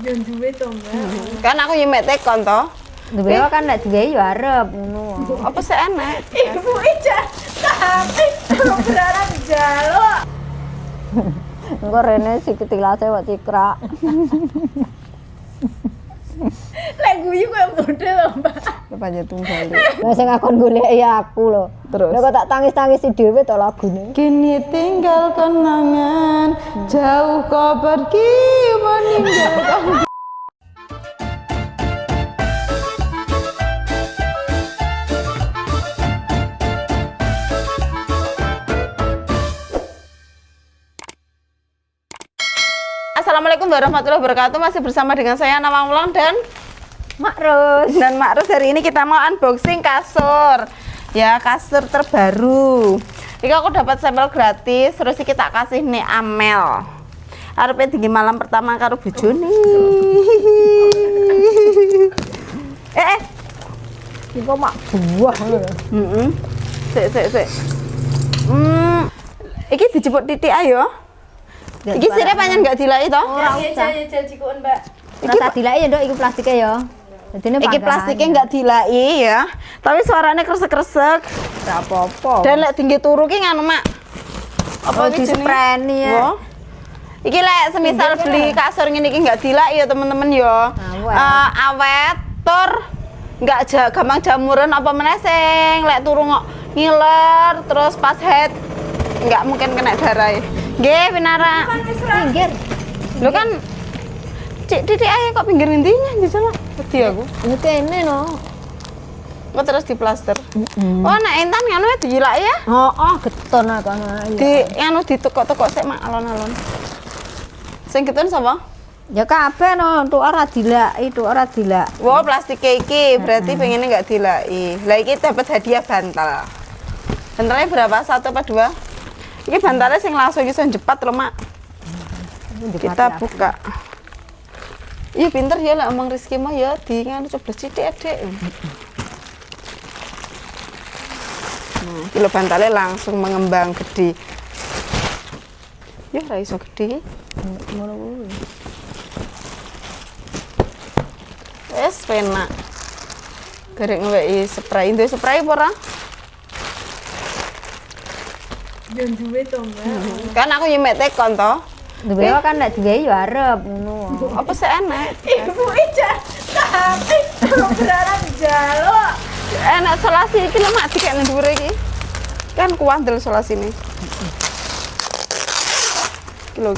Yo duwe to, Mbak. Kan aku yo mek tekon to. Duwe kan nek duwe yo arep ngono. Apa sih enak? Ibu ija tapi belum berharap jaluk. Engko rene sikit tilase kok cikrak. Lek guyu koyo model lho, Mbak. Kepanjat tunggal. Lah sing akon goleki aku lho. Terus? Lah kok tak tangis-tangisi dhewe to lagune. Kini tinggal kenangan, jauh kau pergi meninggalkan. Assalamualaikum warahmatullahi wabarakatuh. Masih bersama dengan saya Nawang Wulang dan Mak Ros. Hari ini kita mau unboxing kasur. Ya, kasur terbaru. Ini aku dapat sampel gratis, terus iki tak kasih nih Amel. Arepe tinggi malam pertama karo bojone. Iku mak buah ngono. Heeh. Sik. Iki dijepuk titik ayo. Iki sire panjang enggak dilai to? Ora Ya usah. jajikun, Mbak. Rasa dilai ya, Nduk, iku plastike ya. Dadine Iki plastiknya enggak dilai ya. Tapi suaranya kresek-kresek. ora apa-apa. Dan lek tinggi turu ki nganu, Mak. Apa iki di jenenge? spreni ya. Wo. Iki lek semisal beli kasur ngene iki enggak dilai ya temen-temen ya. Awet tur enggak gampang jamuran apa meneh sing lek turu kok ngiler terus pas head enggak mungkin kena darah. Nggih, Pinara. Pinggir. Lo kan Cik Titik aja kok pinggir intinya jajal lah. Wedi aku. Ini kene no. Kok terus diplaster. Oh, nek entan nganu dijilak ya. Heeh, geton aku Di anu ditekok-tekok sik mak alon-alon. Sing geton sapa? Ya kabeh no, tuh ora dilaki, tuh ora dilak. Wow, plastik iki berarti pengennya nggak dilai. Lah iki dapat hadiah bantal. Bantalnya berapa? 1 apa 2? Ini bantalnya sing langsung iso jepat lho, Mak. Kita buka. Iya pinter ya lah omong Rizky mah ya di nganu coba sithik Dek. Nah, iki lho bantalnya langsung mengembang gede. Ya ora iso gede. Ngono kuwi. Wes penak. Garek ngeweki spray, ndek spray apa ora? Yo duwe to, Mbak. Kan aku yo mek tekon to. Duwe kan nek duwe yo arep ngono. Apa sih enak? Ibu ija tapi belum berharap jaluk. Enak solasi iki lho mak dikene dhuwure iki. Kan kuandel solasine. Kilo.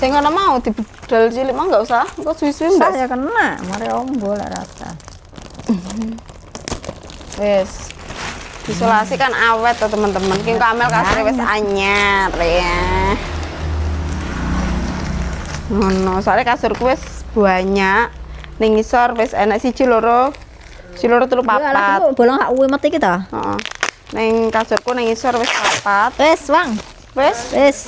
Sing ngono mau dibedal cilik mah enggak usah. Engko suwi-suwi Sah mbak. ya kena, mari ombo lek rasa. Wes. Isolasi kan awet tuh teman-teman. Ki Amel kasure wis anyar ya. Ngono, soalnya kasurku wis banyak. Ning ngisor wis enak siji loro. Si loro telu Ya papat. aku bolong gak uwet iki ta. Heeh. Ning kasurku ning ngisor wis papat. Wes, Wang. Wis. Wes.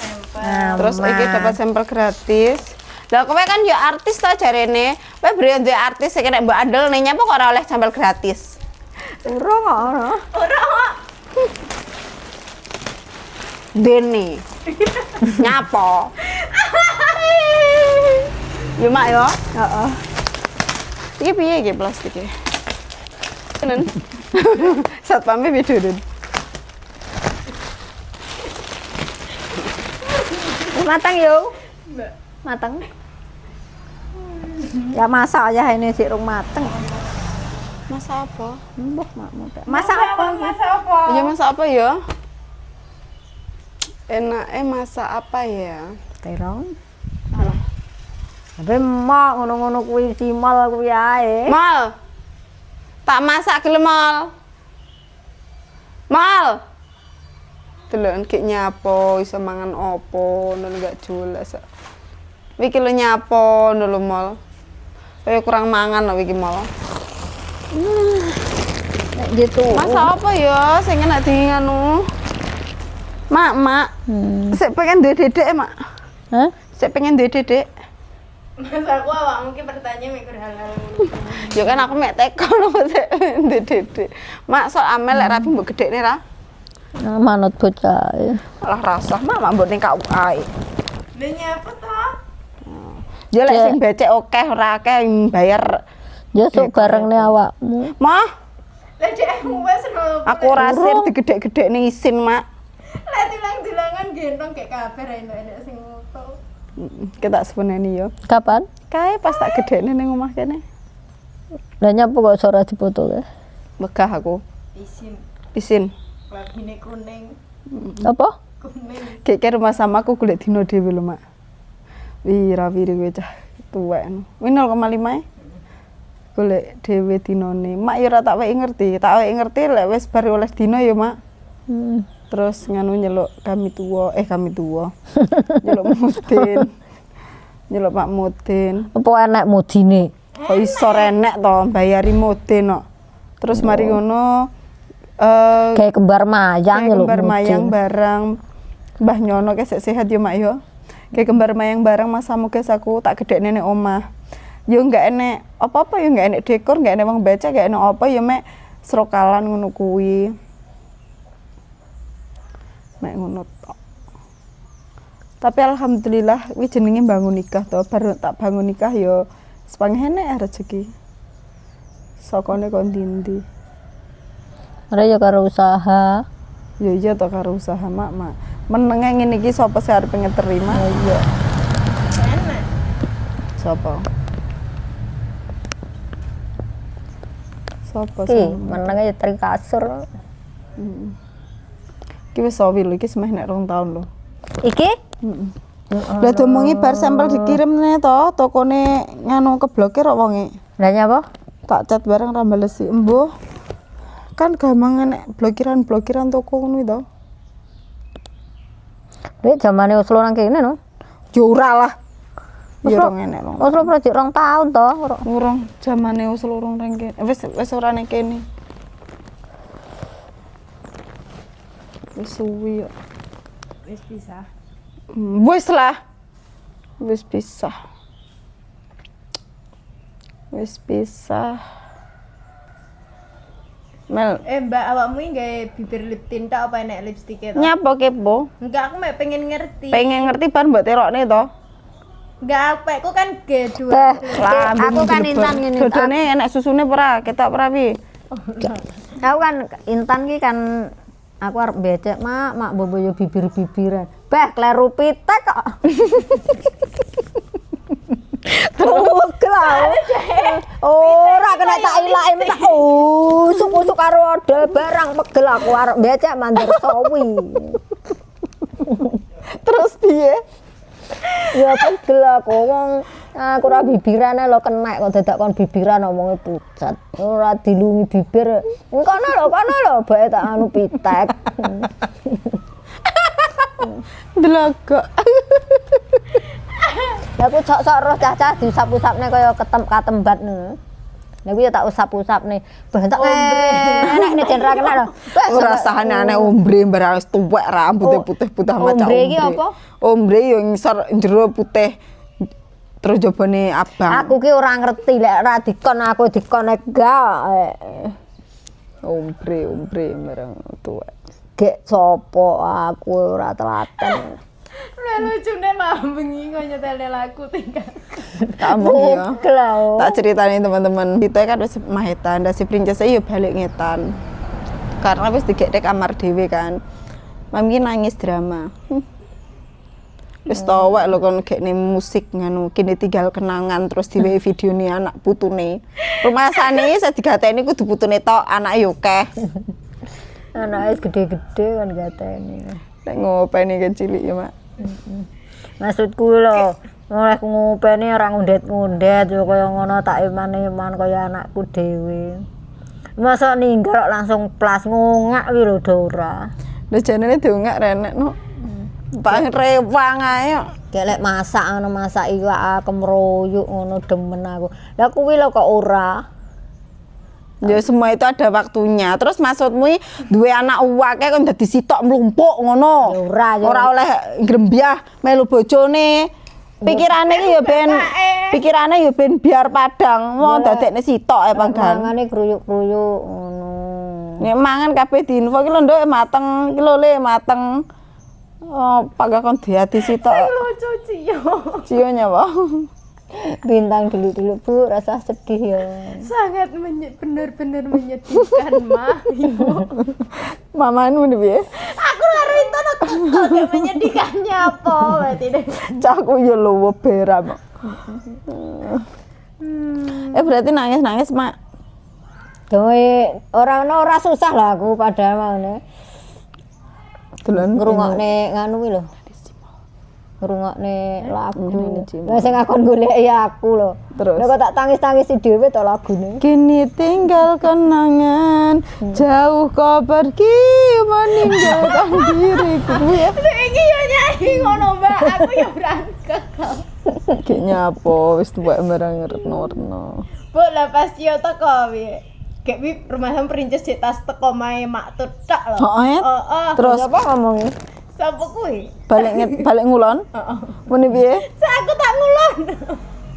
Terus iki dapat sampel gratis. Lah kowe kan ya artis to jarene. Kowe beri duwe artis sing kena mbok andel ning nyapa kok ora oleh sampel gratis. Ora kok ora. Dene. Nyapa? Yo mak yo. Heeh. Iki piye iki plastike? Tenen. Satpame bidurun. Matang yo. Matang. Ya masak aja ini sik rung mateng. Masak apa? Mbah makmu. Masak apa? Masa apa? Iya masak apa ya? Masak apa ya? Terong. Tapi mak ngono-ngono kuwi simal kuwi ae. Mal. Tak masak gelem mal. Mal. Delok ki nyapo iso mangan opo ngono gak jelas. Iki lho nyapo ngono mal. Kayak kurang mangan lho iki mal. Nek gitu. Masak apa ya sing enak di nganu? Mak. Sik pengen duwe dedek, Mak. Hah? Sik pengen duwe dedek. Masa aku awak mungkin bertanya mikir hal-hal Ya kan aku mek teko lho sik duwe dedek. Mak sok Amel lek rapi mbok gedekne ra? Manut bocah. Malah rasah mak mbok ning KUA. Lha nyapa toh? Ya lek sing becek akeh ora akeh bayar. Ya sok bareng nih awakmu. Mah, Lah dek wes lho. aku ora sir digedhek-gedhek ning isin, Mak. Lah tilang-tilangan gendong kayak kabeh enak-enak sing ngono. Kita sepeneni yo. Kapan? Kae pas tak gedhekne ning omah kene. Lah nyapa kok ora dipoto ke? Megah aku. Isin Isin. labine kuning. Apa? Kuning. Kayak rumah sama aku golek dino dhewe lho, Mak. Wira-wiri kowe cah tuwek. Kuwi 0,5 e. Golek dhewe dinone. Mak ya ora tak weki ngerti. Tak weki ngerti lek wis bar oleh dino ya, Mak. Terus nganu nyeluk kami tua. Nyeluk Mudin. Nyeluk Pak Mudin. Apa enek mudine? Kok iso renek to bayari Mudin kok. Terus mari ngono Kayak kembar mayang ya lho. kembar mayang barang Mbah Nyono kesek sehat yo Mak yo. Kayak kembar mayang barang Mas Samuges aku tak gedekne ning omah. Yo enggak enek apa-apa yo enggak enek dekor, enggak enek wong baca, enggak enek apa yo mek serokalan ngono kuwi. Mek ngono tok. Tapi alhamdulillah kuwi jenenge bangun nikah to. Baru tak bangun nikah yo sepangene rezeki. Sokone kon ndi-ndi. Ora ya karo usaha. Ya iya to karo usaha mak. Menenge ngene iki sapa sing arep ngeterima? Ya iya. Enak. Sapa? Sapa Ki, sing menenge ya tri kasur. iki wis sawi lho iki semeh nek 2 tahun lho. Iki? Lah domongi bar sampel dikirimne to, tokone nganu keblokir kok wonge. Lah nyapa? Tak cat bareng ra balesi. Embuh. Kan gampang nek blokiran toko ngono to. Dek zamane Oslo nang kene no. Ya ora lah. Ya Oslo- ora ngene lho. Oslo projek 2 tahun to. Urung zamane wis lurung ning kene. Wis ora ning kene. Wis suwi yo. Wis bisa. Wis lah. Wis pisah. Wis pisah. Mel, Mbak awakmu iki gawe bibir lip tint tok apa enek lipstik e to? nyapa kepo? Enggak, aku mek pengen ngerti. Pengen ngerti bar mbok terokne to. Enggak, aku kan G2. Aku kan Intan ngene. Dodone enek susune ora? Ketok ora pi? Aku kan Intan ki kan aku arep becek mak bobo yo bibir-bibiran. Bah kleru pitek kok. Ora kena tak ilake tak usuk-usuk karo odol barang pegel aku arep becek mandar sawi. Terus piye? Ya pegel aku wong aku ora bibirane lho kenek kok dadak kon bibiran omonge pucat. Ora dilungi bibir. Kono lho bae tak anu pitek. Delagak. Lah aku sok-sok roh cah-cah diusap-usapne kaya katembat ngono. Lah aku ya tak usap-usapne. Bentek enek nek jen ra kena lho. Ora sahane aneh ombre barang wis tuwek rambute putih-putih macam ombre iki apa? Ombre yo ngisor jero putih. Terus jabane abang. Aku ki ora ngerti lek ora dikon aku dikonek gak. Ombre barang tuwek. Gek sapa aku ora telaten. Lah lucune mah bengi kok nyetel lagu tinggal. Tak omong ya. Glau. Tak ceritain teman-teman. Kita kan wis mahetan, dan si princess yo balik ngetan. Karena wis digekne kamar dhewe kan. Mami nangis drama. Wis tawek lho kon gekne musik nganu kene tinggal kenangan terus diwehi videone anak putune. Rumasane saya digateni kudu putune tok, anak yo akeh. Anake gede-gede kan gatene. Nek ngopeni kecilik ya, Mak. Maksudku lho, oleh ngopeni ora ngundet-ngundet yo kaya ngono tak iman-iman kaya anakku dhewe. Masa ninggal kok langsung plas ngongak kuwi lho ora. Lha jenenge diungak renek no. Pak rewang ae. Gelek masak ngono masak iwak kemroyuk ngono demen aku. Lah kuwi lho kok ora. Ya semua itu ada waktunya. Terus maksudmu duwe anak uwake kok dadi sitok mlumpuk ngono. Ya ora, ya. Ora oleh grembyah melu bojone. Pikirane iki ya ben biar padang. Mau dadekne sitok ae panggan. Mangane kruyuk-kruyuk ngono. Nek mangan kabeh diinfo ki lho nduk mateng, ki lho le mateng. Oh, pagakon diati sitok. Lucu Cio. Cio nyapa? Bintang dulu-dulu Bu, rasa sedih ya. Sangat benar-benar menyedihkan mah. Maman muni piye? Aku karo itu kok gak menyedihkannya apa berarti deh. Cakku ya lho beram. Berarti nangis-nangis, Mak. Gawe ora susah lah aku padahal maune. Dolan Ngrungokne nganu kuwi lho. Ngrungokne lagu. Lah sing akon golek ya aku lho. Terus? Lah kok tak tangis-tangis dhewe to lagune. Kini tinggal kenangan, jauh kau pergi meninggalkan diriku. Ya, Iki yo nyanyi ngono, Mbak. Aku yo berangkat. kayaknya apa? Wis tuwek merang ngerno-ngerno. Bu, lah pas Cio teko piye? Kayak wi rumah perincis cek tas teko mae mak tok lho. Heeh. Terus Apa ngomongnya? Sapa kuwi? balik ngulon. Heeh. Muni piye? Sa aku tak ngulon.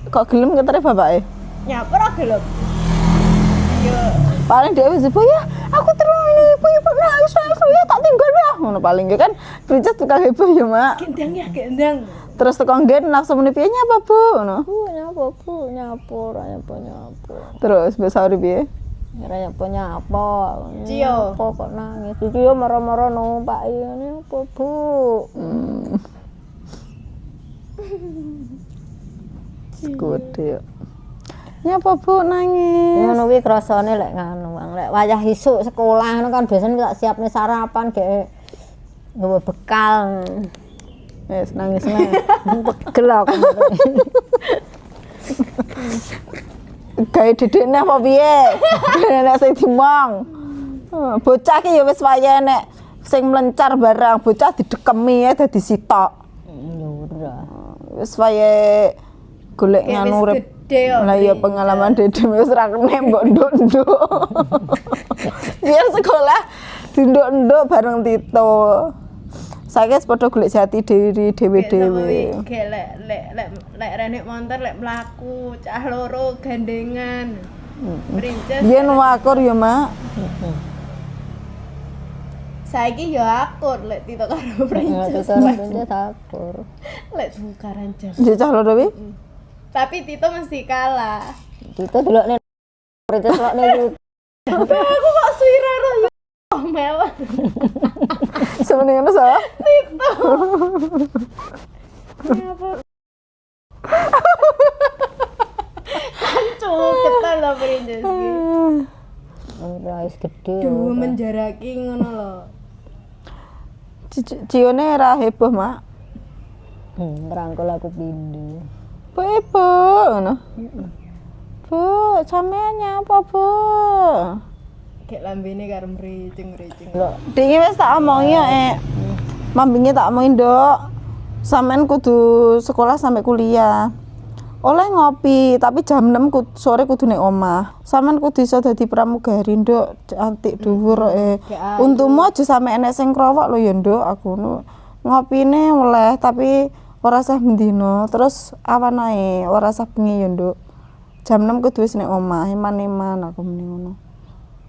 Kok gelem ketere bapake? Nyapa ora gelem. Yo, Paling dia wis ibu ya, aku terus ini ibu nangis ya tak tinggal ya. Ngono paling ya kan princess tukang heboh ya, Mak. gendang ya gendang. Terus teko nggen langsung muni piye nyapa, Bu? Ngono. Bu, nyapo, ora nyapo. Terus bahasa uri piye? Ora nyapo. Cio. Apa kok nangis? Iki yo mara-mara numpak ini apa, Bu? Gede ya. Nyapa, Bu, nangis? Ngono kuwi krasane lek nganu, Bang. Lek wayah isuk sekolah ngono kan biasanya tak siapne sarapan gek nggawa bekal. Wes nangis nang. Pegel aku. Gawe dedekne apa piye? Nek sing dimong. Bocah ki ya wis wayahe nek sing melencar barang, bocah didekemi ya dadi sitok. Yo ora. Wis wayahe golek Kayak nganu wis urip. gede ya, Lah iya Bi. pengalaman dede wis ra kene mbok nduk-nduk. Biar sekolah nduk-nduk bareng Tito. Saya padha golek jati diri dhewe-dhewe. Kayak lek renek montor lek mlaku cah loro gandengan. Princess. Biyen wakur ya, Mak. Saiki yo akur lek Tito karo Princess. Princess akur. Lek tukaran jan. Jecah loro wi. Tapi Tito mesti kalah. Itu delokne Princess delokne Aku kok suira ro yo. Mel. Semeneng ngono sa. Kancu ketal lho Princess. ora wis gedhe. Duh menjaraki ngono lho. Cione ra heboh, Mak. Ngrangkul aku pindho. Bu, ngono. Bu, sampean nyapa, Bu? Kayak lambene karo mricing-mricing. Lho, Dingi wis tak omongi ya, Mambinge tak omongin, Dok. Sampean kudu sekolah sampai kuliah. Oleh ngopi, tapi jam 6 sore kudu ning omah. Sampean kudu iso dadi pramugari, Nduk. Cantik dhuwur Untumu aja sampe enek sing krowok lho ya, Nduk. Aku ngopine oleh tapi ora sah mendino. Terus awan ae, ora sah bengi ya, Nduk. Jam 6 kudu wis ning omah, iman-iman aku muni ngono.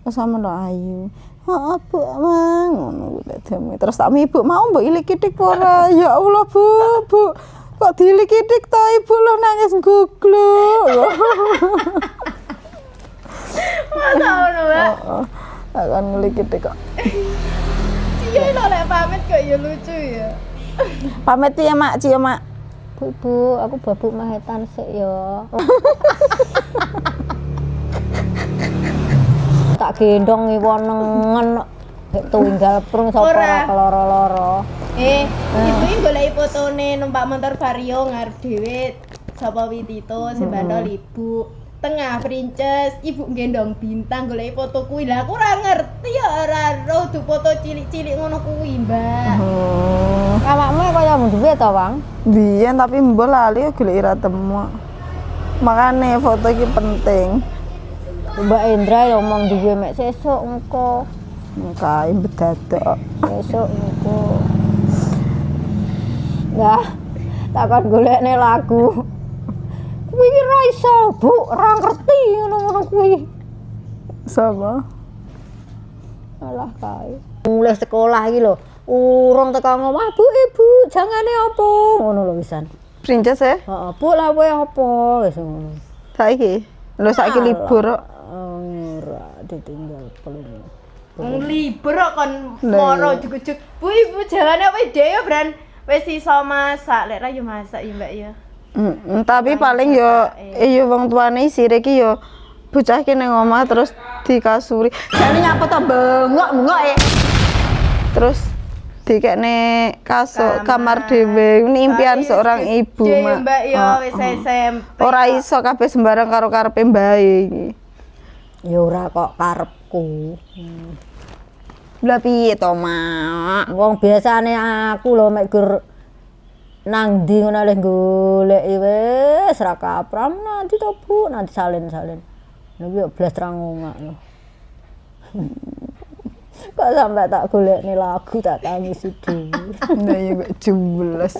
Wes sama lo ayu. Heeh, Bu, Mang. Ngono kuwi. Terus tak Ibu mau mbok ilik-ilik ora? Ya Allah, Bu. Kok diilik-ilik ta Ibu lo nangis gugluk. Masa ngono, Mbak? Akan ngelik-ilik kok. Cio lho lek pamit kok ya lucu ya. Pamit ya, Mak, Cio, Mak. Bu, aku babuk mahetan sik ya. Tak gendong iwonengen gek tunggal prung sapa ora keloro-loro. Ibu goleki fotone numpak motor Vario ngarep dhewe sapa wi Tito sing bandol ibu. Tengah Princess, ibu gendong bintang goleki foto kuwi. Lah aku ora ngerti ya ora roh du foto cilik-cilik ngono kuwi, Mbak. Awakmu kaya duwe to, Bang? Biyen tapi mbok lali golek ira temu. Makane foto iki penting. Mbak Indra ya omong duwe mek sesuk engko. Kae bedadak. Sesuk engko. Nah, takon golekne lagu. Kuwi ora iso, Bu, ora ngerti ngono-ngono kuwi. Sapa? Alah kae. Mulai sekolah iki lho. Urung teko ngomah, "Bu, Ibu, jangane apa?" Ngono lho wisan. Princess ya? Heeh, "Bu, lha kowe apa?" Wis ngono. Saiki. Lho saiki libur kok. Ora ditinggal pelung. Wong libur kok kon moro jujuk-juk. Bu ibu jangane apa ide ya Bran? Wis iso masak, lek ra yo masak ya Mbak ya. Tapi paling yo wong tuane isire iki yo bocah iki ning omah terus dikasuri. Jane nyapa to bengok-bengok terus dikekne kasur kamar dhewe. Ini impian seorang ibu, Mak. Mbak ya wis SMP. Ora iso kabeh sembarang karo karepe mbae iki. Ya ora kok karepku. Lah piye to, Mak? Wong biasane aku lho mek gur nang ndi ngono le goleki wis ra kapram nanti to Bu, nanti salin-salin. Niku yo blas rangongak lho. Kok sampe tak golekne lagu tak tangisi dhewe. Nah ya kok jelas.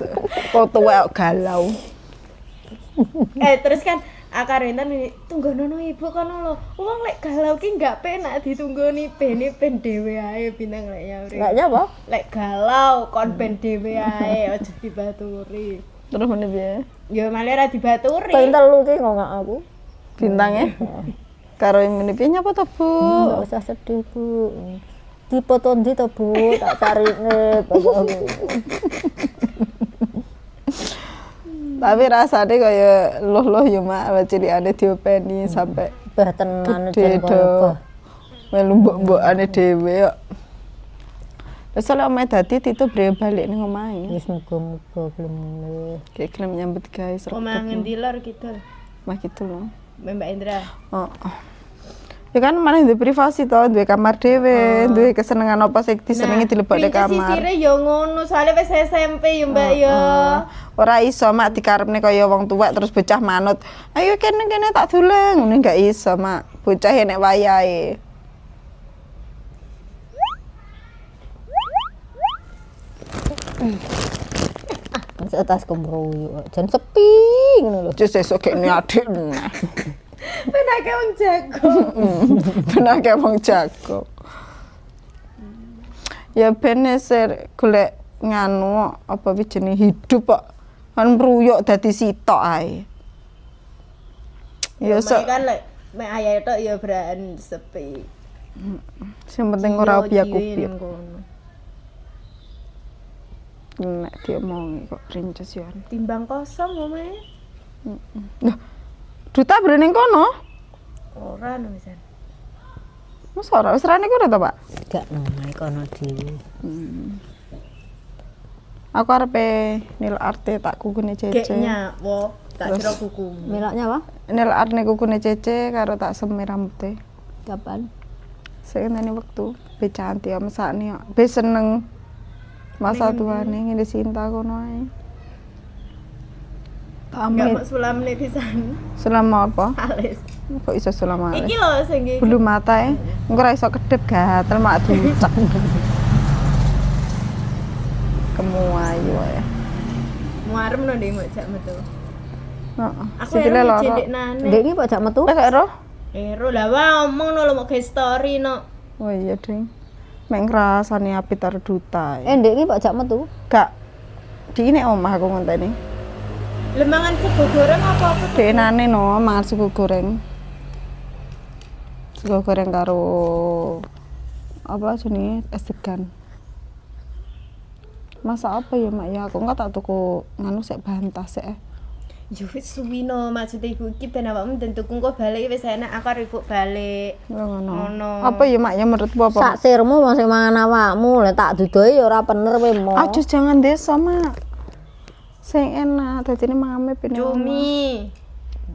Kok tuwek galau. Terus kan akar enten tunggono ibu kono lho. Wong lek galau ki enggak penak ditunggoni ben dhewe ae bintang lek ya. Lek nyapa? Lek galau kon ben dhewe ae aja dibaturi. Terus meneh piye? Ya malah ra dibaturi. Ping telu ki ngongak aku. Bintangnya? Karo ngene piye nyapa to, Bu? Enggak usah sedih, Bu. Dipoto ndi to, Bu? Tak carine pokoknya. Tapi rasane kaya loh ya Mak, cilikane diopeni sampai Bah tenan gede jan do. koyo Melu mbok-mbokane dhewe kok. Wis lek omahe dadi Tito bre balik ning omahe. wis muga-muga gelem mulih. Kayak gelem nyambut gawe Omah ngendi lor kidul? Mah gitu loh. Mbak Indra. Oh. Ya kan maneh duwe privasi to, duwe kamar dhewe, duwe kesenengan apa sing disenengi dilebokne kamar. Sisire ya ngono, soalnya wis SMP ya Mbak ya. Ora iso Mak dikarepne kaya wong tuwek terus bocah manut. Ayo kene tak dolen, ngono enggak iso Mak. Bocah nek wayahe. Wis atas kembroyo, jan sepi ngono lho. Jus esuk kene adik neh. Penake wong jago. Benar kayak wong jago. Ya ben ser golek nganu apa wijene hidup kok. Kan mruyuk dadi sitok ae. Ya Mek kan lek mek ayahe tok ya Bran sepi. sing penting ora Jiwa obyek-obyek. ngono. Nek diomongi kok princess ya. Timbang kosong omahe. Loh, duta bereneng kono? Ora no wisan. Wis ora, wis rene kono to, Pak? Gak namae kono dhewe. Aku arepe nil arte tak kukune Cece. Geknya wo tak kira kuku. Melaknya apa? Nil art ne kukune Cece karo tak semi rambute. Kapan? Sing ngene wektu be cantik ya mesakne kok. Be seneng masa tuane ngene Sinta kono ae. Enggak Pamit. mau sulamne pisan. Selama apa? Alis. Kok iso selama Iki lho sing iki. bulu mata engko ora iso kedep gatel mak ducek. Kemu ayu ya. Muarem no ndek jak metu. Heeh. Aku Sikile ero loro. cilik nane. Ndek iki kok jak metu? Lah kok ero? Ero lah wae omong no lo mau ke story no. Oh iya, Ding. Mek ngrasani api tar duta. Ndek iki kok jak metu? Gak di ini omah aku ngenteni. Lemangan sego goreng apa-apa. Denane no mangan sego goreng. Sego goreng karo apa jenenge es degan. Masa apa ya Mak ya aku enggak tak tuku nganu sik bantah sik. Yo wis suwi no maksud iku iki ben awakmu den tuku kok balik wis enak aku arep balik. Ngono. Ngono. Apa ya Mak ya menurutmu apa? Sak sirmu wong sing mangan awakmu, lek tak dudohi ya ora bener kowe mo. Aja jangan desa Mak. Sing enak dadine mame ben. Cumi,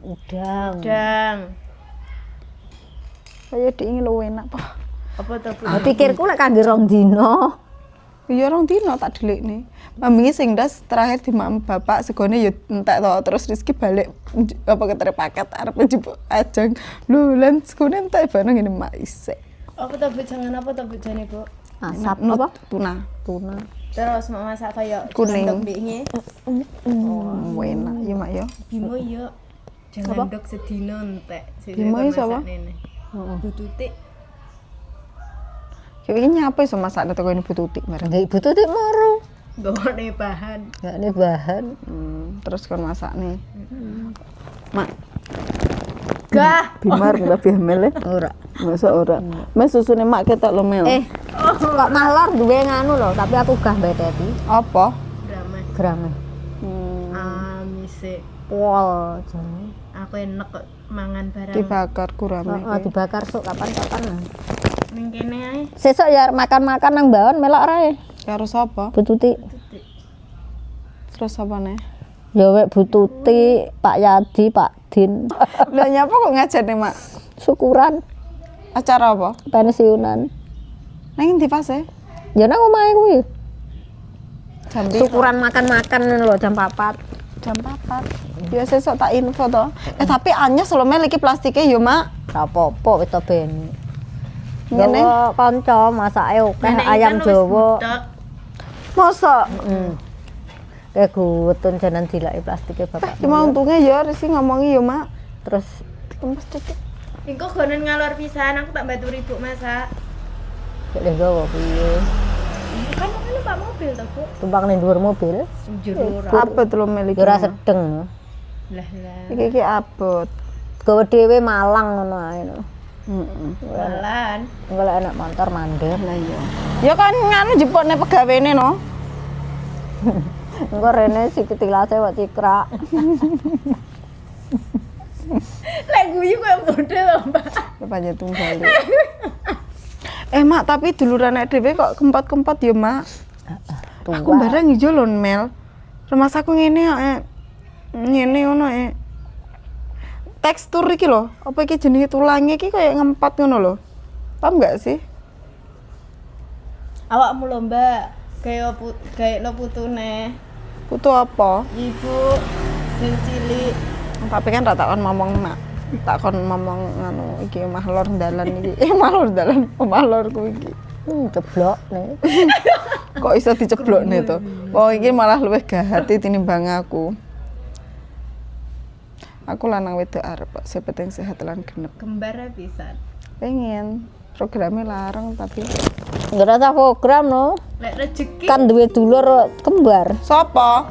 Udang. udang. Kaya diingin luwih enak apa? Apa to Bu? Pikirku lek kangge rong dina. Ya orang dino tak delikne. Mami sing das terakhir di mam bapak segone ya entek to terus Rizky balik apa ketere paket arep njupuk ajang. Lho lan segone entek bareng ngene mak isik. Apa to Bu jangan apa to Bu jane Bu? Asap Nut apa? tuna. Tuna. Terus mau masak kaya Kuning. ndok ndekne. Enak ya mak ya. Bimo yo. Jangan ndok sedina entek. Bimo iso apa? Heeh. Bututik. Iki nyapa iso masakne teko ini bututik bareng. Nggih Ibu Tutik moro. Gawone bahan. Gak ini bahan. Terus kon masakne. Mak, Gah. bimar lebih hamil. Ora. Masa ora. Mes susune mak ketok lo mel. Kok malor duwe nganu lho, tapi aku gah beteti. Apa? Drama. Grame. Amise. Pol jane. Aku enek kok mangan barang. Dibakar kurame. Heeh, dibakar sok kapan-kapan. Ning kene ae. Sesuk ya makan-makan nang bawon melok rae. Karo sapa? Bu Tutik. Terus apa nih? Ya wek Bu Tutik, Pak Yadi, Pak Din. Lah nyapa kok ngajane mak? Syukuran Acara apa? pensiunan. Nang endi pase? Ya nang omahe kuwi. Jam piro? Syukuran makan-makan lho jam 4. Jam 4. Ya sesuk tak info to. Tapi anyes lho mel iki plastike yo mak. Ra apa-apa wis to ben. Ngene. Ya kanca masake akeh ayam Jawa. Mosok. Kayak gutun janan dilaki plastike bapak. Cuma untungnya ya Risi ngomongi ya mak. Terus Lemes titik. Engko gonen ngalor pisan aku tak bantu ibu masak. lek gawa piye? Kan lu Pak mobil to, Bu? Tumpang ning dhuwur mobil. Jero ora. Apa tuh lo mel iki? Ya ora sedeng. Lah lah. Iki abot. Gawe dhewe Malang ngono ae no. Heeh. Jalan. Engko lek enak motor mandek. Lah iya. Ya kan nganu jepotne pegawene no. Engko rene sikit tilase kok cikrak. Lek guyu koyo bodho to, Mbak. Ya panjat tunggal. Mak, tapi duluran nek dhewe kok kempot-kempot ya, Mak. Aku barang ijo lho, Mel. Rumah aku ngene kok ngene ngono tekstur iki lho, apa iki jenenge tulangnya iki kayak ngempot ngono lho. Paham enggak sih? Awakmu lho, Mbak. Kayak lo putune. Putu apa? Ibu sing cilik. Tapi kan tak takon ngomong mak. Tak kon ngomong nganu iki omah lor dalan iki. Omah lor dalan, omah lorku iki. Ceblok nih. Kok iso diceblokne to? Wong iki malah luwih gahati tinimbang aku. Aku lanang wedok arep kok sing penting sehat lan genep. Kembar pisan. Pengen programnya larang tapi Enggak ada program no. Lek rezeki Kan duwe dulur kembar. sapa?